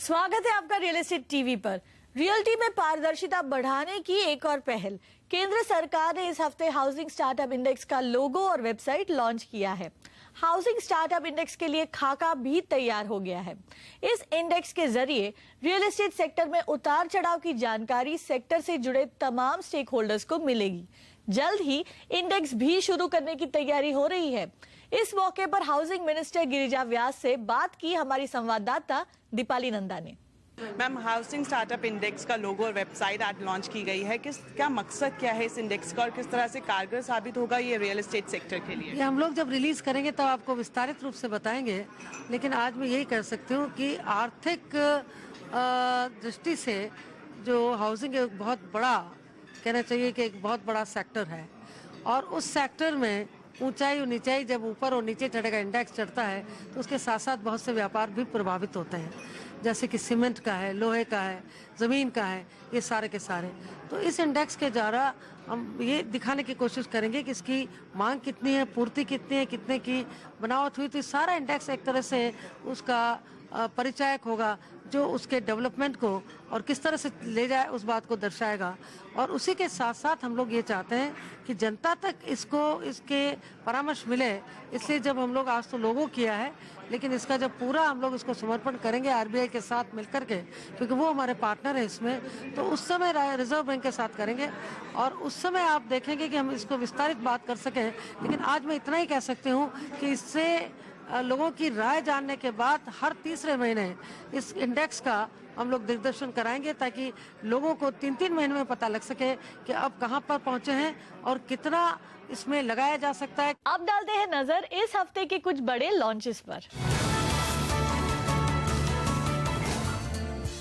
स्वागत है आपका रियल एस्टेट टीवी पर। रियल्टी में पारदर्शिता बढ़ाने की एक और पहल। केंद्र सरकार ने इस हफ्ते हाउसिंग स्टार्टअप इंडेक्स का लोगो और वेबसाइट लॉन्च किया है। हाउसिंग स्टार्टअप इंडेक्स के लिए खाका भी तैयार हो गया है। इस इंडेक्स के जरिए रियल एस्टेट सेक्टर में उतार चढ़ाव की जानकारी सेक्टर से जुड़े तमाम स्टेक होल्डर्स को मिलेगी। जल्द ही इंडेक्स भी शुरू करने की तैयारी हो रही है। इस मौके पर हाउसिंग मिनिस्टर गिरिजा व्यास से बात की हमारी संवाददाता दीपाली नंदा ने। मैम, हाउसिंग स्टार्टअप इंडेक्स का लोगो और वेबसाइट आज लॉन्च की गई है। क्या मकसद क्या है इस इंडेक्स का और किस तरह से कारगर साबित होगा ये रियल एस्टेट सेक्टर के लिए? ये हम लोग जब रिलीज करेंगे तब आपको विस्तारित रूप से बताएंगे, लेकिन आज मैं यही कह सकती हूँ कि आर्थिक दृष्टि से जो हाउसिंग एक बहुत बड़ा, कहना चाहिए कि एक बहुत बड़ा सेक्टर है, और उस सेक्टर में ऊंचाई और नीचाई जब ऊपर और नीचे चढ़ेगा, इंडेक्स चढ़ता है, तो उसके साथ साथ बहुत से व्यापार भी प्रभावित होते हैं, जैसे कि सीमेंट का है, लोहे का है, ज़मीन का है, ये सारे के सारे। तो इस इंडेक्स के द्वारा हम ये दिखाने की कोशिश करेंगे कि इसकी मांग कितनी है, पूर्ति कितनी है, कितने की बनावट हुई। तो सारा इंडेक्स एक तरह से उसका परिचायक होगा, जो उसके डेवलपमेंट को और किस तरह से ले जाए उस बात को दर्शाएगा। और उसी के साथ साथ हम लोग ये चाहते हैं कि जनता तक इसके परामर्श मिले। इसलिए जब हम लोग आज तो लोगों किया है, लेकिन इसका जब पूरा हम लोग इसको समर्पण करेंगे आरबीआई के साथ मिलकर के, क्योंकि वो हमारे पार्टनर है इसमें, तो उस समय रिजर्व बैंक के साथ करेंगे और उस समय आप देखेंगे कि हम इसको विस्तारित बात कर सकें। लेकिन आज मैं इतना ही कह सकती हूँ कि इससे लोगों की राय जानने के बाद हर तीसरे महीने इस इंडेक्स का हम लोग दिग्दर्शन कराएंगे, ताकि लोगों को 3-3 महीने में पता लग सके कि अब कहां पर पहुंचे हैं और कितना इसमें लगाया जा सकता है। अब डालते हैं नजर इस हफ्ते के कुछ बड़े लॉन्चेस पर।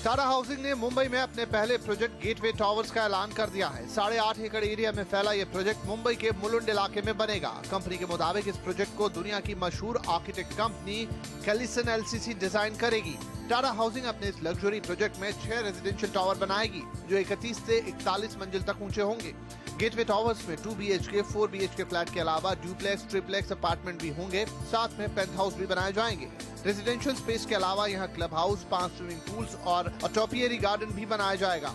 टाटा हाउसिंग ने मुंबई में अपने पहले प्रोजेक्ट गेटवे टावर्स का ऐलान कर दिया है। 8.5 एकड़ एरिया में फैला ये प्रोजेक्ट मुंबई के मुलुंड इलाके में बनेगा। कंपनी के मुताबिक इस प्रोजेक्ट को दुनिया की मशहूर आर्किटेक्ट कंपनी कैलिसन एलसीसी डिजाइन करेगी। टाटा हाउसिंग अपने इस लग्जरी प्रोजेक्ट में 6 रेजिडेंशियल टावर बनाएगी, जो 31 से 41 मंजिल तक ऊंचे होंगे। गेटवे टावर्स में 2 BHK 4 BHK फ्लैट के अलावा ड्यूप्लेक्स, ट्रिप्लेक्स अपार्टमेंट भी होंगे। साथ में पेंथ हाउस भी बनाए जाएंगे। रेजिडेंशियल स्पेस के अलावा यहाँ क्लब हाउस, 5 स्विमिंग पूल्स और टॉपियरी गार्डन भी बनाया जाएगा।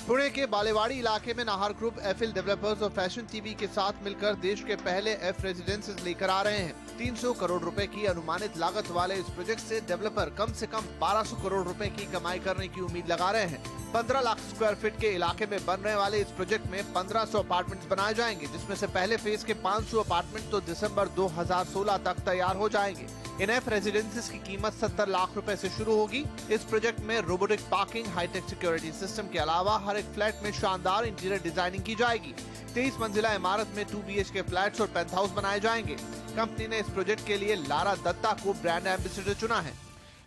पुणे के बालेवाड़ी इलाके में नाहर ग्रुप, एफिल डेवलपर्स और फैशन टीवी के साथ मिलकर देश के पहले एफ रेजिडेंसेस लेकर आ रहे हैं। 300 करोड़ रुपए की अनुमानित लागत वाले इस प्रोजेक्ट से डेवलपर कम से कम 1200 करोड़ रुपए की कमाई करने की उम्मीद लगा रहे हैं। 15 लाख स्क्वायर फीट के इलाके में बनने वाले इस प्रोजेक्ट में 1500 अपार्टमेंट्स बनाए जाएंगे, जिसमें से पहले फेज के 500 अपार्टमेंट तो दिसंबर 2016 तक तैयार हो जाएंगे। इन एफ रेजिडेंसेस की कीमत 70 लाख रुपए से शुरू होगी। इस प्रोजेक्ट में robotic parking, hitech security system के अलावा हर एक फ्लैट में शानदार इंटीरियर डिजाइनिंग की जाएगी। 23 मंजिला इमारत में 2 BHK फ्लैट्स और पेंथ हाउस बनाए जाएंगे। कंपनी ने इस प्रोजेक्ट के लिए लारा दत्ता को ब्रांड एम्बेसडर चुना है।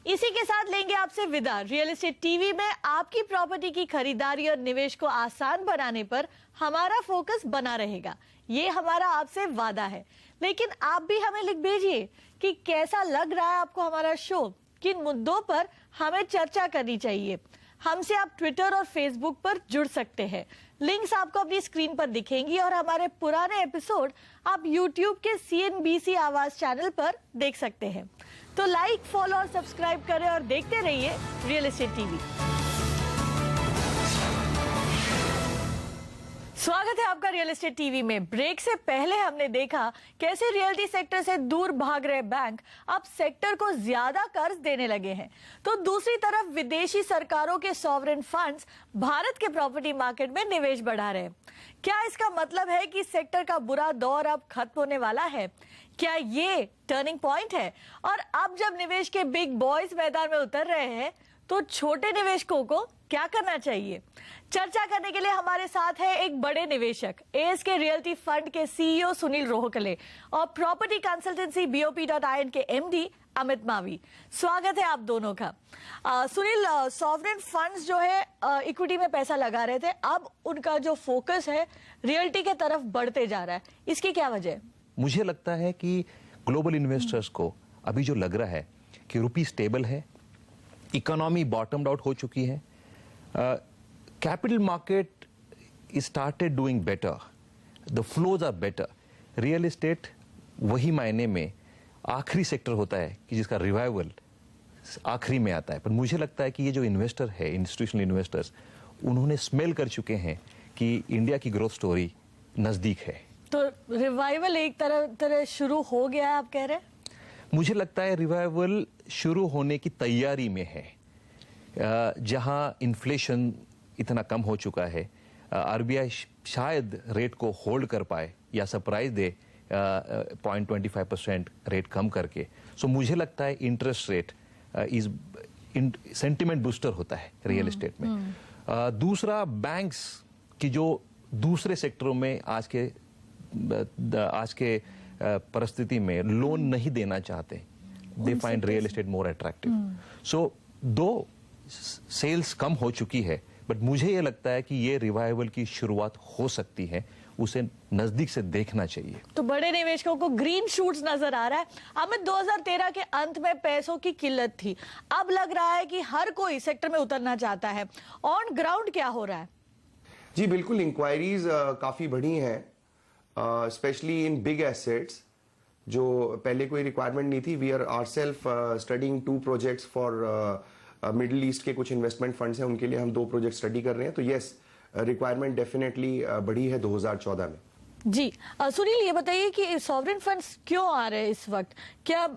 इसी के साथ लेंगे आपसे विदा। रियल एस्टेट टीवी में आपकी प्रॉपर्टी की खरीदारी और निवेश को आसान बनाने पर हमारा फोकस बना रहेगा, ये हमारा आपसे वादा है। लेकिन आप भी हमें लिख भेजिए कि कैसा लग रहा है आपको हमारा शो, किन मुद्दों पर हमें चर्चा करनी चाहिए। हमसे आप ट्विटर और फेसबुक पर जुड़ सकते हैं। लिंक्स आपको अपनी स्क्रीन पर दिखेंगी और हमारे पुराने एपिसोड आप यूट्यूब के CNBC आवाज चैनल पर देख सकते हैं। तो लाइक, फॉलो और सब्सक्राइब करें और देखते रहिए रियल एस्टेट टीवी। स्वागत है आपका रियल एस्टेट टीवी में। ब्रेक से पहले हमने देखा कैसे रियल्टी सेक्टर से दूर भाग रहे बैंक अब सेक्टर को ज्यादा कर्ज देने लगे हैं, तो दूसरी तरफ विदेशी सरकारों के सॉवरेन फंड्स भारत के प्रॉपर्टी मार्केट में निवेश बढ़ा रहे हैं। क्या इसका मतलब है कि सेक्टर का बुरा दौर अब खत्म होने वाला है? क्या ये टर्निंग पॉइंट है? और अब जब निवेश के बिग बॉयज मैदान में उतर रहे हैं, तो छोटे निवेशकों को क्या करना चाहिए? चर्चा करने के लिए हमारे साथ है एक बड़े निवेशक, ASK रियल्टी फंड के CEO सुनील रोहकले और प्रॉपर्टी कंसल्टेंसी BOP.in के MD अमित मावी। स्वागत है आप दोनों का। सुनील, सॉवरेन फंड्स जो है इक्विटी में पैसा लगा रहे थे, अब उनका जो फोकस है रियल्टी के तरफ बढ़ते जा रहा है, इसकी क्या वजह है? मुझे लगता है कि ग्लोबल इन्वेस्टर्स को अभी जो लग रहा है कि रुपी स्टेबल है, इकोनॉमी बॉटम्ड आउट हो चुकी है, capital market started doing better, the flows are better. Real estate वही मायने में आखिरी सेक्टर होता है कि जिसका रिवाइवल आखिरी में आता है। पर मुझे लगता है कि ये जो इन्वेस्टर है, इंस्टीट्यूशनल इन्वेस्टर्स, उन्होंने स्मेल कर चुके हैं कि इंडिया की ग्रोथ स्टोरी नजदीक है। तो रिवाइवल एक तरह शुरू हो गया है, आप कह रहे हैं? मुझे लगता है रिवाइवल शुरू होने की तैयारी में है। जहां इन्फ्लेशन इतना कम हो चुका है, आरबीआई शायद रेट को होल्ड कर पाए या सरप्राइज दे 0.25% रेट कम करके। सो मुझे लगता है interest rate is sentiment booster होता है रियल एस्टेट में। दूसरा, बैंक्स की जो दूसरे सेक्टरों में आज के परिस्थिति में लोन नहीं देना चाहते, they find real estate more attractive. So दो सेल्स कम हो चुकी है, बट मुझे ये लगता है कि ये रिवाइवल की शुरुआत हो सकती है, उसे नजदीक से देखना चाहिए। तो बड़े निवेशकों को ग्रीन शूट्स नजर आ रहा है। अमित, 2013 के अंत में पैसों की किल्लत थी, अब लग रहा है कि हर कोई सेक्टर में उतरना चाहता है। ऑन ग्राउंड क्या हो रहा है? जी बिल्कुल, इंक्वायरीज काफी बढ़ी हैं, स्पेशली इन बिग एसेट्स जो पहले कोई रिक्वायरमेंट नहीं थी। We are ourselves studying 2 projects for middle east के कुछ इन्वेस्टमेंट फंड्स हैं, उनके लिए हम 2 प्रोजेक्ट स्टडी कर रहे हैं। तो यस, रिक्वायरमेंट डेफिनेटली बढ़ी है 2014 में। जी सुनील, ये बताइए कि सॉवरेन फंड्स क्यों आ रहे हैं इस वक्त? क्या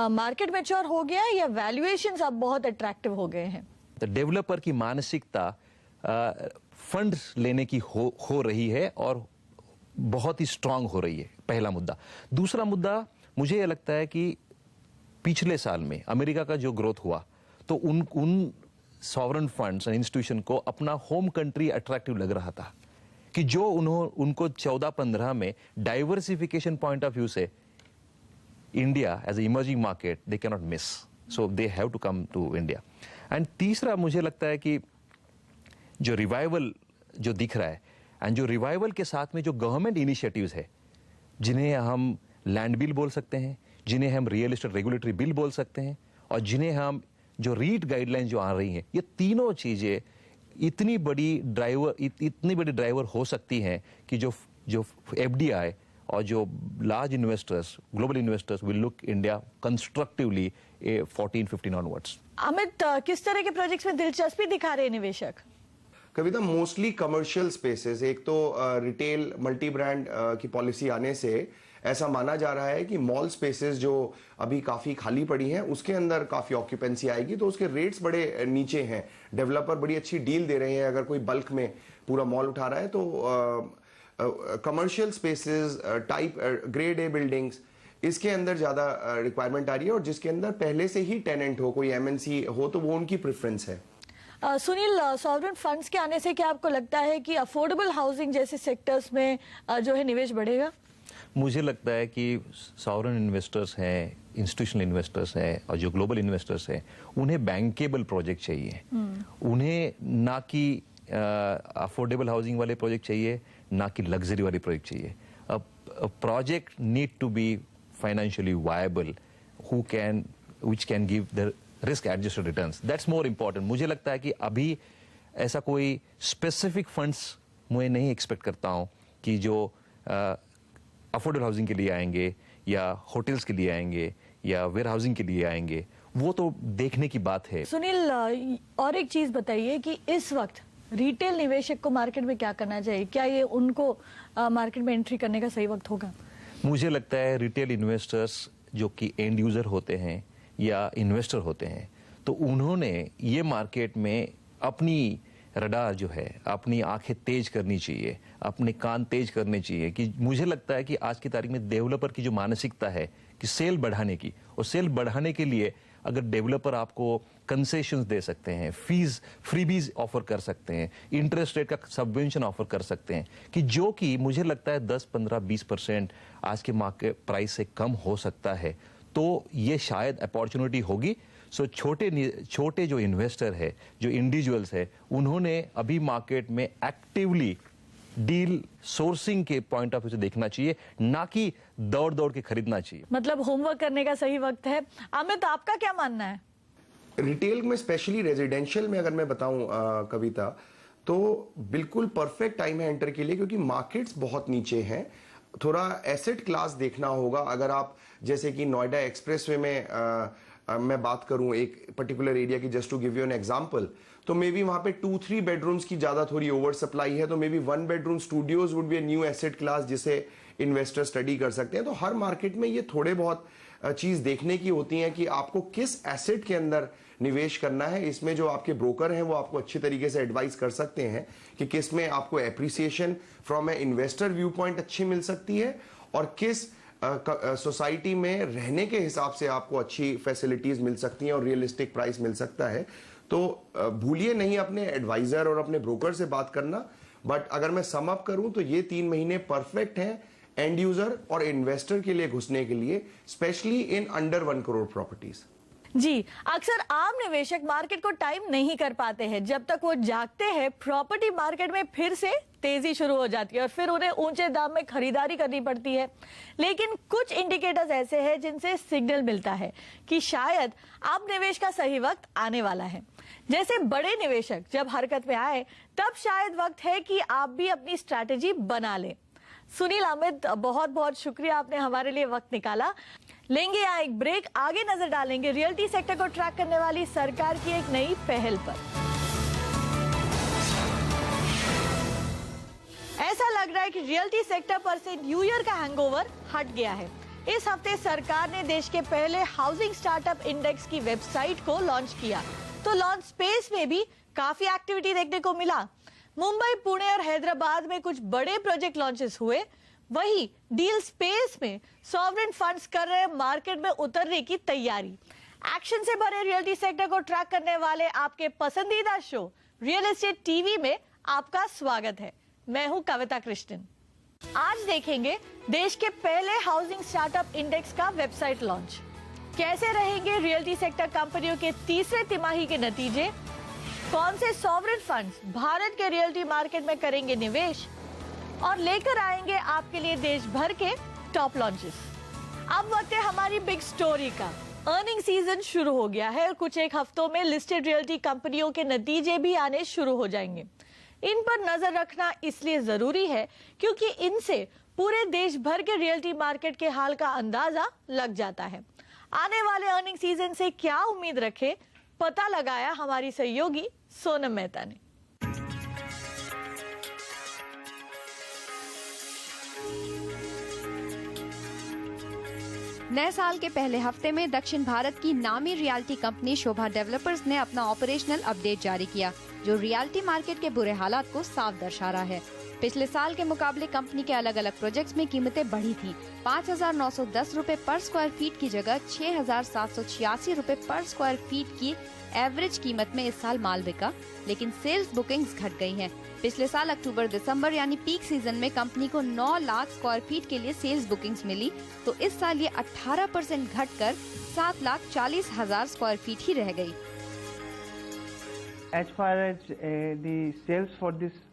मार्केट मैच्योर हो गया है या वैल्यूएशंस अब बहुत अट्रैक्टिव हो गए हैं? तो डेवलपर की मानसिकता फंड्स लेने की हो रही है और बहुत ही स्ट्रांग हो रही है, पहला मुद्दा। दूसरा मुद्दा, मुझे यह लगता है कि पिछले साल में अमेरिका का जो ग्रोथ हुआ, तो उन सॉवरेन फंड्स एंड इंस्टीट्यूशन को अपना होम कंट्री अट्रैक्टिव लग रहा था कि जो उनको 14-15 में डाइवर्सिफिकेशन पॉइंट ऑफ व्यू से India as a emerging market they can not miss, so they have to come to India. And तीसरा, मुझे लगता है कि जो रिवाइवल जो दिख रहा है, एंड जो रिवाइवल के साथ में जो गवर्नमेंट इनिशिएटिव्स है, जिन्हें हम लैंड बिल बोल सकते हैं, जिन्हें हम रियल एस्टेट रेगुलेटरी बिल बोल सकते हैं, और जिन्हें हम जो रीट गाइडलाइंस जो आ रही हैं, ये तीनों चीजें इतनी बड़ी ड्राइवर हो सकती हैं कि जो एफडीआई और जो large investors, global investors will look India constructively 14-15 onwards. Amit, किस तरह के प्रोजेक्ट्स में दिलचस्पी दिखा रहे हैं निवेशक? कविता, मोस्टली कमर्शियल स्पेसेस। एक तो रिटेल मल्टी ब्रांड की पॉलिसी आने से ऐसा माना जा रहा है कि मॉल स्पेसेस जो अभी काफी खाली पड़ी हैं, उसके अंदर काफी ऑक्यूपेंसी आएगी, तो उसके रेट्स बड़े नीचे हैं। डेवलपर बड़ी अच्छी डील दे रहे हैं अगर कोई बल्क में पूरा मॉल उठा रहा है। तो commercial spaces type grade A buildings, इसके अंदर ज्यादा रिक्वायरमेंट आ रही है, और जिसके अंदर पहले से ही टेनेंट हो, कोई एमएनसी हो, तो वो उनकी प्रेफरेंस है। सुनील, सॉवरेन फंड्स के आने से क्या आपको लगता है कि अफोर्डेबल हाउसिंग जैसे सेक्टर्स में जो है निवेश बढ़ेगा? मुझे लगता है कि सॉवरेन इन्वेस्टर्स हैं, इंस्टीट्यूशनल इन्वेस्टर्स हैं, और जो ग्लोबल इन्वेस्टर्स हैं, उन्हें बैंकेबल प्रोजेक्ट चाहिए। उन्हें ना कि अफोर्डेबल हाउसिंग वाले प्रोजेक्ट चाहिए, ना कि लग्जरी वाले प्रोजेक्ट चाहिए। Project need to be financially viable, which can give the risk adjusted returns. That's more important. मुझे लगता है कि अभी ऐसा कोई स्पेसिफिक फंड्स मैं नहीं एक्सपेक्ट करता हूं कि जो अफोर्डेबल हाउसिंग के लिए आएंगे, या होटल्स के लिए आएंगे, या वेयर हाउसिंग के लिए आएंगे। वो तो देखने की बात है। सुनील, और एक चीज बताइए कि इस वक्त रिटेल निवेशक को मार्केट में क्या करना चाहिए? क्या ये उनको मार्केट में एंट्री करने का सही वक्त होगा? मुझे लगता है रिटेल इन्वेस्टर्स जो कि एंड यूजर होते हैं या इन्वेस्टर होते हैं, तो उन्होंने ये मार्केट में अपनी रडार जो है, अपनी आंखें तेज करनी चाहिए, अपने कान तेज करने चाहिए। कि मुझे लगता है कि आज की तारीख में डेवलपर की जो मानसिकता है कि सेल बढ़ाने की, और सेल बढ़ाने के लिए अगर डेवलपर आपको कंसेशंस दे सकते हैं, फीस फ्रीबीज ऑफर कर सकते हैं, इंटरेस्ट रेट का सबवेंशन ऑफर कर सकते हैं, कि जो कि मुझे लगता है 10, 15, 20% आज के मार्केट प्राइस से कम हो सकता है, तो ये शायद अपॉर्चुनिटी होगी। सो छोटे जो इन्वेस्टर है, जो इंडिविजुअल्स है, उन्होंने अभी मार्केट में एक्टिवली डील सोर्सिंग के पॉइंट ऑफ व्यू से देखना चाहिए, ना कि दौड़ के खरीदना चाहिए। मतलब होमवर्क करने का सही वक्त है। अमित, आपका क्या मानना है? रिटेल में, स्पेशली रेजिडेंशियल में अगर मैं बताऊं कविता, तो बिल्कुल परफेक्ट टाइम है एंटर के लिए, क्योंकि मार्केट्स बहुत नीचे हैं। थोड़ा एसेट क्लास देखना होगा। अगर आप जैसे कि नोएडा एक्सप्रेसवे में मैं बात करूं एक पर्टिकुलर एरिया की, just to give you an example, तो मे बी वहां पे 2-3 बेडरूम्स की ज्यादा थोड़ी ओवर सप्लाई है, तो may be 1 bedroom studios would be a new asset class जिसे इन्वेस्टर स्टडी कर सकते हैं। तो हर मार्केट में ये थोड़े बहुत चीज देखने की होती है कि आपको किस एसेट के अंदर निवेश करना है। इसमें जो आपके ब्रोकर हैं वो आपको अच्छी तरीके से एडवाइस कर सकते हैं कि किस में आपको appreciation from a investor view point अच्छी मिल सकती है और किस सोसाइटी में रहने के हिसाब से आपको अच्छी फैसिलिटीज मिल सकती हैं और रियलिस्टिक प्राइस मिल सकता है। तो भूलिए नहीं अपने एडवाइजर और अपने ब्रोकर से बात करना। बट अगर मैं सम अप करूं तो ये 3 महीने परफेक्ट हैं एंड यूजर और इन्वेस्टर के लिए घुसने के लिए, specially in under 1 crore properties. जी, अक्सर आम निवेशक मार्केट को टाइम नहीं कर पाते हैं। जब तक वो जागते हैं, प्रॉपर्टी मार्केट में फिर से तेजी शुरू हो जाती है और फिर उन्हें ऊंचे दाम में खरीदारी करनी पड़ती है। लेकिन कुछ इंडिकेटर्स ऐसे हैं जिनसे सिग्नल मिलता है कि शायद अब निवेश का सही वक्त आने वाला है। जैसे बड़े निवेशक जब हरकत में आए, तब शायद वक्त है कि आप भी अपनी स्ट्रैटेजी बना लें। सुनील, अमित, बहुत बहुत शुक्रिया, आपने हमारे लिए वक्त निकाला। लेंगे यहाँ एक ब्रेक, आगे नजर डालेंगे रियल्टी सेक्टर को ट्रैक करने वाली सरकार की एक नई पहल पर। ऐसा लग रहा है कि रियल्टी सेक्टर पर से न्यू ईयर का हैंगओवर हट गया है। इस हफ्ते सरकार ने देश के पहले हाउसिंग स्टार्टअप इंडेक्स की वेबसाइट को लॉन्च किया, तो लॉन्च स्पेस में भी काफी एक्टिविटी देखने को मिला। मुंबई, पुणे और हैदराबाद में कुछ बड़े प्रोजेक्ट लॉन्चेस हुए। वहीं डील स्पेस में सॉवरेन फंड्स कर रहे मार्केट में उतरने की तैयारी। एक्शन से भरे रियल्टी सेक्टर को ट्रैक करने वाले आपके पसंदीदा शो रियल एस्टेट टीवी में आपका स्वागत है। मैं हूं कविता कृष्णन। आज देखेंगे देश के पहले हाउसिंग स्टार्टअप इंडेक्स का वेबसाइट लॉन्च। कैसे रहेंगे रियल्टी सेक्टर कंपनियों के तीसरे तिमाही के नतीजे, कौन से सॉवरेन फंड्स भारत के रियल्टी मार्केट में करेंगे निवेश, और लेकर आएंगे आपके लिए देश भर के टॉप लॉन्चेस। अब वक्त है हमारी बिग स्टोरी का। अर्निंग सीजन शुरू हो गया है और कुछ एक हफ्तों में लिस्टेड रियल्टी कंपनियों के नतीजे भी आने शुरू हो जाएंगे। इन पर नजर रखना इसलिए जरूरी है क्योंकि इनसे पूरे देश भर के रियल्टी मार्केट के हाल का अंदाजा लग जाता है। आने वाले अर्निंग सीजन से क्या उम्मीद रखें, पता लगाया हमारी सहयोगी सोनम मेहता ने। नए साल के पहले हफ्ते में दक्षिण भारत की नामी रियल्टी कंपनी शोभा डेवलपर्स ने अपना ऑपरेशनल अपडेट जारी किया, जो रियल्टी मार्केट के बुरे हालात को साफ दर्शा रहा है। पिछले साल के मुकाबले कंपनी के अलग अलग प्रोजेक्ट्स में कीमतें बढ़ी थीं। 5,910 रुपए पर स्क्वायर फीट की जगह 6,786 रुपए पर स्क्वायर फीट की एवरेज कीमत में इस साल माल बिका, लेकिन सेल्स बुकिंग्स घट गई हैं। पिछले साल अक्टूबर दिसंबर यानी पीक सीजन में कंपनी को 9 लाख स्क्वायर फीट के लिए सेल्स बुकिंग्स मिली, तो इस साल ये 18% घटकर 7,40,000 स्क्वायर फीट ही रह गई। As far as the sales for this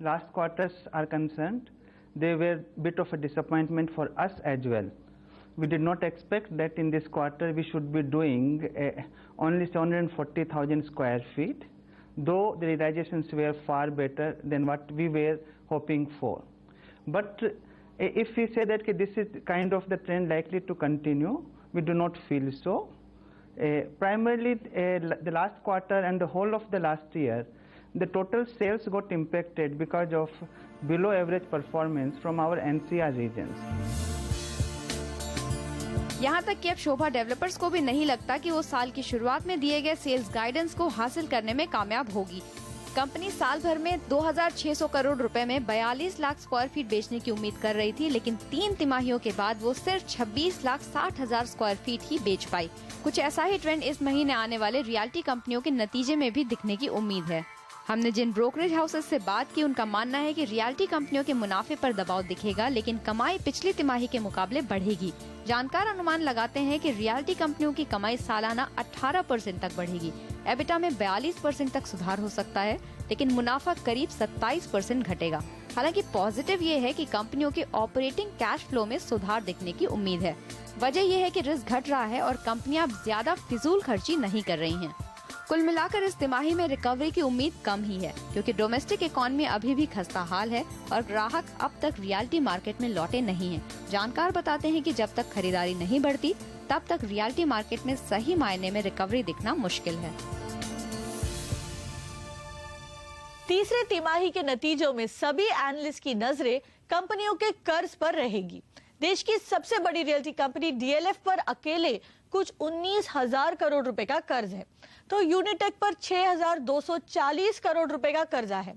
last quarters are concerned, they were bit of a disappointment for us as well. We did not expect that in this quarter we should be doing only 740,000 square feet, though the realizations were far better than what we were hoping for. But if we say that this is kind of the trend likely to continue, we do not feel so. Primarily the last quarter and the whole of the last year, the total sales got impacted because of below average performance from our NCR regions. यहाँ तक कि अब शोभा developers को भी नहीं लगता कि वो साल की शुरुआत में दिए गए सेल्स गाइडेंस को हासिल करने में कामयाब होगी। कंपनी साल भर में 2,600 करोड़ रुपए में 42 लाख स्क्वायर फीट बेचने की उम्मीद कर रही थी, लेकिन 3 तिमाहियों के बाद वो सिर्फ 26,60,000 स्क्वायर फीट ही बेच पाई। कुछ ऐसा ही ट्रेंड इस महीने आने वाले रियल्टी कंपनियों के नतीजे में भी दिखने की उम्मीद है। हमने जिन ब्रोकरेज हाउसेस से बात की, उनका मानना है कि रियल्टी कंपनियों के मुनाफे पर दबाव दिखेगा, लेकिन कमाई पिछली तिमाही के मुकाबले बढ़ेगी। जानकार अनुमान लगाते हैं कि रियल्टी कंपनियों की कमाई सालाना 18% तक बढ़ेगी। एबिटा में 42% तक सुधार हो सकता है, लेकिन मुनाफा करीब 27% घटेगा। हालांकि पॉजिटिव ये है कि कंपनियों के ऑपरेटिंग कैश फ्लो में सुधार दिखने की उम्मीद है। वजह यह है कि रिस्क घट रहा है और कंपनियां अब ज्यादा फिजूल खर्ची नहीं कर रही हैं। कुल मिलाकर इस तिमाही में रिकवरी की उम्मीद कम ही है, क्योंकि डोमेस्टिक इकोनॉमी अभी भी खस्ता हाल है और ग्राहक अब तक रियल्टी मार्केट में लौटे नहीं हैं। जानकार बताते हैं कि जब तक खरीदारी नहीं बढ़ती, तब तक रियल्टी मार्केट में सही मायने में रिकवरी दिखना मुश्किल है। तीसरे तिमाही के नतीजों में सभी एनालिस्ट की नजरें कंपनियों के कर्ज पर रहेगी। देश की सबसे बड़ी रियल्टी कंपनी डीएलएफ पर अकेले कुछ 19,000 करोड़ रुपए का कर्ज है, तो यूनिटेक पर 6,240 करोड़ रुपए का कर्जा है।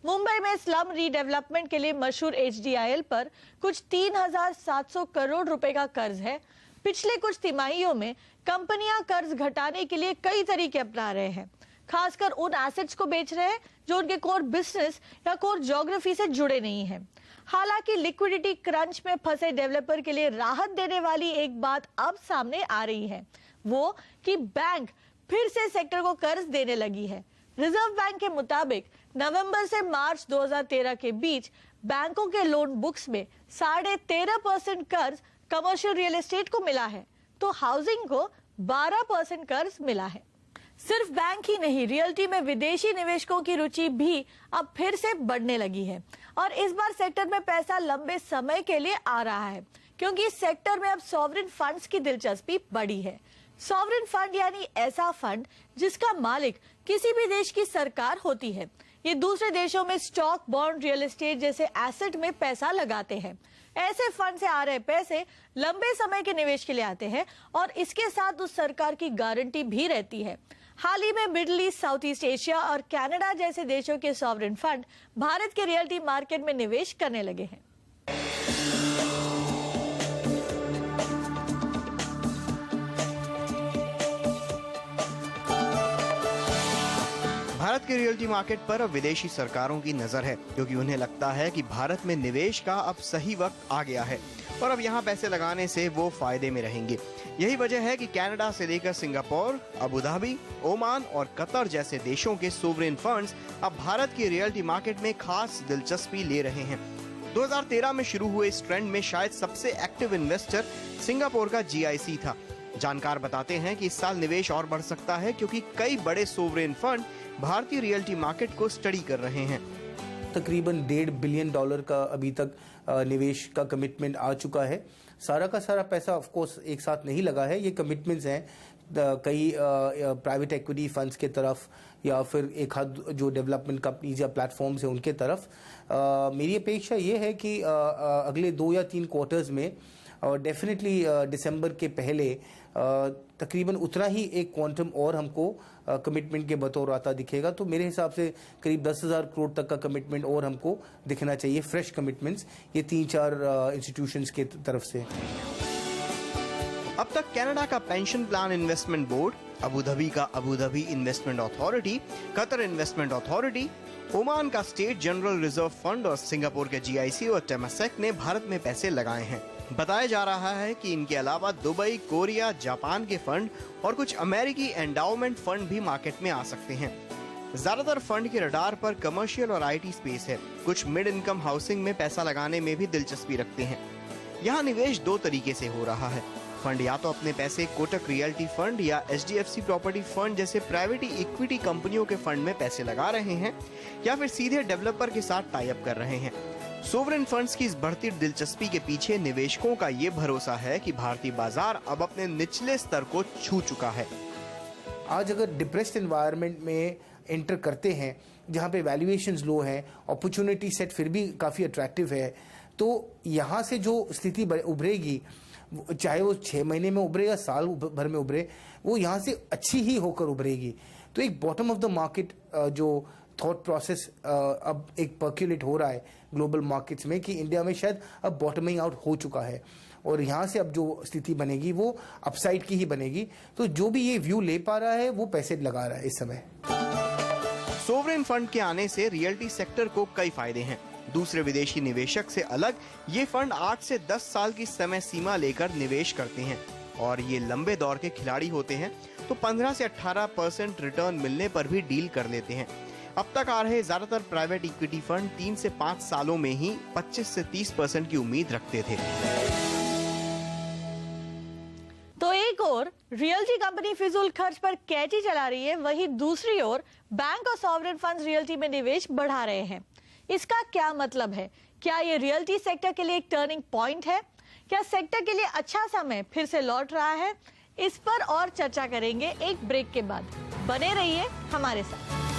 मुंबई में स्लम रीडेवलपमेंट के लिए मशहूर एचडीआईएल पर कुछ 3,700 करोड़ रुपए का कर्ज है। पिछले कुछ तिमाहियों में कंपनियां कर्ज घटाने के लिए कई तरीके अपना रहे हैं, खासकर उन एसेट्स को बेच रहे हैं जो उनके कोर बिजनेस या कोर ज्योग्राफी से जुड़े नहीं हैं। हालांकि लिक्विडिटी क्रंच में फंसे डेवलपर के लिए राहत देने वाली एक बात अब सामने आ रही है, वो कि बैंक फिर से सेक्टर को कर्ज देने लगी है। रिजर्व बैंक के मुताबिक नवंबर से मार्च 2013 के बीच बैंकों के लोन बुक्स में 13.5% कर्ज कमर्शियल रियल एस्टेट को मिला है, तो हाउसिंग को 12% कर्ज मिला है। सिर्फ बैंक ही नहीं, रियल्टी में विदेशी निवेशकों की रुचि भी अब फिर से बढ़ने लगी है और इस बार सेक्टर में पैसा लंबे समय के लिए आ रहा है, क्योंकि इस सेक्टर में अब सॉवरेन फंड्स की दिलचस्पी बढ़ी है। सॉवरेन फंड यानी ऐसा फंड जिसका मालिक किसी भी देश की सरकार होती है। ये दूसरे देशों में स्टॉक, बॉन्ड, रियल एस्टेट जैसे एसेट में पैसा लगाते हैं। ऐसे फंड से आ रहे पैसे लंबे समय के निवेश के लिए आते हैं और इसके साथ उस सरकार की गारंटी भी रहती है। हाल ही में middle east, south east Asia और कनाडा जैसे देशों के सॉवरेन फंड भारत के रियल्टी मार्केट में निवेश करने लगे हैं। भारत के रियल्टी मार्केट पर अब विदेशी सरकारों की नजर है, क्योंकि उन्हें लगता है कि भारत में निवेश का अब सही वक्त आ गया है और अब यहाँ पैसे लगाने से वो फायदे में रहेंगे। यही वजह है कि कनाडा से लेकर सिंगापुर, अबू धाबी, ओमान और कतर जैसे देशों के सोवरेन फंड्स अब भारत की रियल्टी मार्केट में खास दिलचस्पी ले रहे हैं। 2013 में शुरू हुए इस ट्रेंड में शायद सबसे एक्टिव इन्वेस्टर सिंगापुर का GIC था। जानकार बताते हैं कि इस साल निवेश और बढ़ सकता है, क्योंकि कई बड़े सोवरेन फंड भारतीय रियल्टी मार्केट को स्टडी कर रहे हैं। तकरीबन $1.5 बिलियन का अभी तक निवेश का कमिटमेंट आ चुका है। सारा का सारा पैसा ऑफ कोर्स एक साथ नहीं लगा है, ये कमिटमेंट्स हैं कई प्राइवेट इक्विटी फंड्स के तरफ या फिर एक हाथ जो डेवलपमेंट कंपनीज या प्लेटफॉर्म्स हैं उनके तरफ। मेरी अपेक्षा ये है कि अगले 2 या 3 क्वार्टर्स में और डेफिनेटली दिसंबर के पहले तकरीबन उतना ही एक क्वांटम और हमको कमिटमेंट के बतौर आता दिखेगा। तो मेरे हिसाब से करीब 10,000 करोड़ तक का कमिटमेंट और हमको दिखना चाहिए, फ्रेश कमिटमेंट्स, ये 3-4 इंस्टीट्यूशंस के तरफ से। अब तक कनाडा का pension plan investment board, Abu Dhabi का Abu Dhabi investment authority, Qatar investment authority, Oman का स्टेट जनरल रिजर्व फंड और सिंगापुर के GIC और टेमासेक ने भारत में पैसे लगाए हैं। बताया जा रहा है कि इनके अलावा दुबई, कोरिया, जापान के फंड और कुछ अमेरिकी एंडाउमेंट फंड भी मार्केट में आ सकते हैं। ज्यादातर फंड के रडार पर कमर्शियल और IT स्पेस है। कुछ मिड इनकम हाउसिंग में पैसा लगाने में भी दिलचस्पी रखते हैं। यहाँ निवेश 2 तरीके से हो रहा है। फंड या तो अपने पैसे कोटक रियल्टी फंड या HDFC प्रॉपर्टी फंड जैसे प्राइवेट इक्विटी कंपनियों के फंड में पैसे लगा रहे हैं, या फिर सीधे डेवलपर के साथ टाई अप कर रहे हैं। सोवरेन फंड्स की इस बढ़ती दिलचस्पी के पीछे निवेशकों का ये भरोसा है कि भारतीय बाजार अब अपने निचले स्तर को छू चुका है। आज अगर डिप्रेस्ड एनवायरनमेंट में एंटर करते हैं जहाँ पे वैल्यूएशंस लो हैं, अपॉर्चुनिटी सेट फिर भी काफ़ी अट्रैक्टिव है, तो यहाँ से जो स्थिति उभरेगी, चाहे वो 6 महीने में उभरे या साल भर में उभरे, वो यहाँ से अच्छी ही होकर उभरेगी। तो एक बॉटम ऑफ द मार्केट जो थॉट प्रोसेस अब एक पर्क्युलेट हो रहा है ग्लोबल मार्केट्स में कि इंडिया में शायद अब बॉटमिंग आउट हो चुका है और यहाँ से अब जो स्थिति बनेगी वो अपसाइड की ही बनेगी। तो जो भी ये व्यू ले पा रहा है वो पैसे लगा रहा है इस समय। सोवरेन फंड के आने से रियल्टी सेक्टर को कई फायदे हैं। दूसरे विदेशी निवेशक से अलग ये फंड 8 से 10 साल की समय सीमा लेकर निवेश करते हैं और ये लंबे दौर के खिलाड़ी होते हैं, तो 15 से 18% रिटर्न मिलने पर भी डील कर लेते हैं। अब तक आ रहे ज्यादातर प्राइवेट इक्विटी फंड 3 से 5 सालों में ही 25 से 30% की उम्मीद रखते थे। तो एक और रियल्टी कंपनी फिजूल खर्च पर कैची चला रही है, वहीं दूसरी ओर बैंक और सॉवरेन फंड्स रियल्टी में निवेश बढ़ा रहे हैं। इसका क्या मतलब है? क्या ये रियल्टी सेक्टर के लिए एक टर्निंग पॉइंट है क्या सेक्टर के लिए अच्छा समय फिर से लौट रहा है? इस पर और चर्चा करेंगे एक ब्रेक के बाद। बने रहिए हमारे साथ।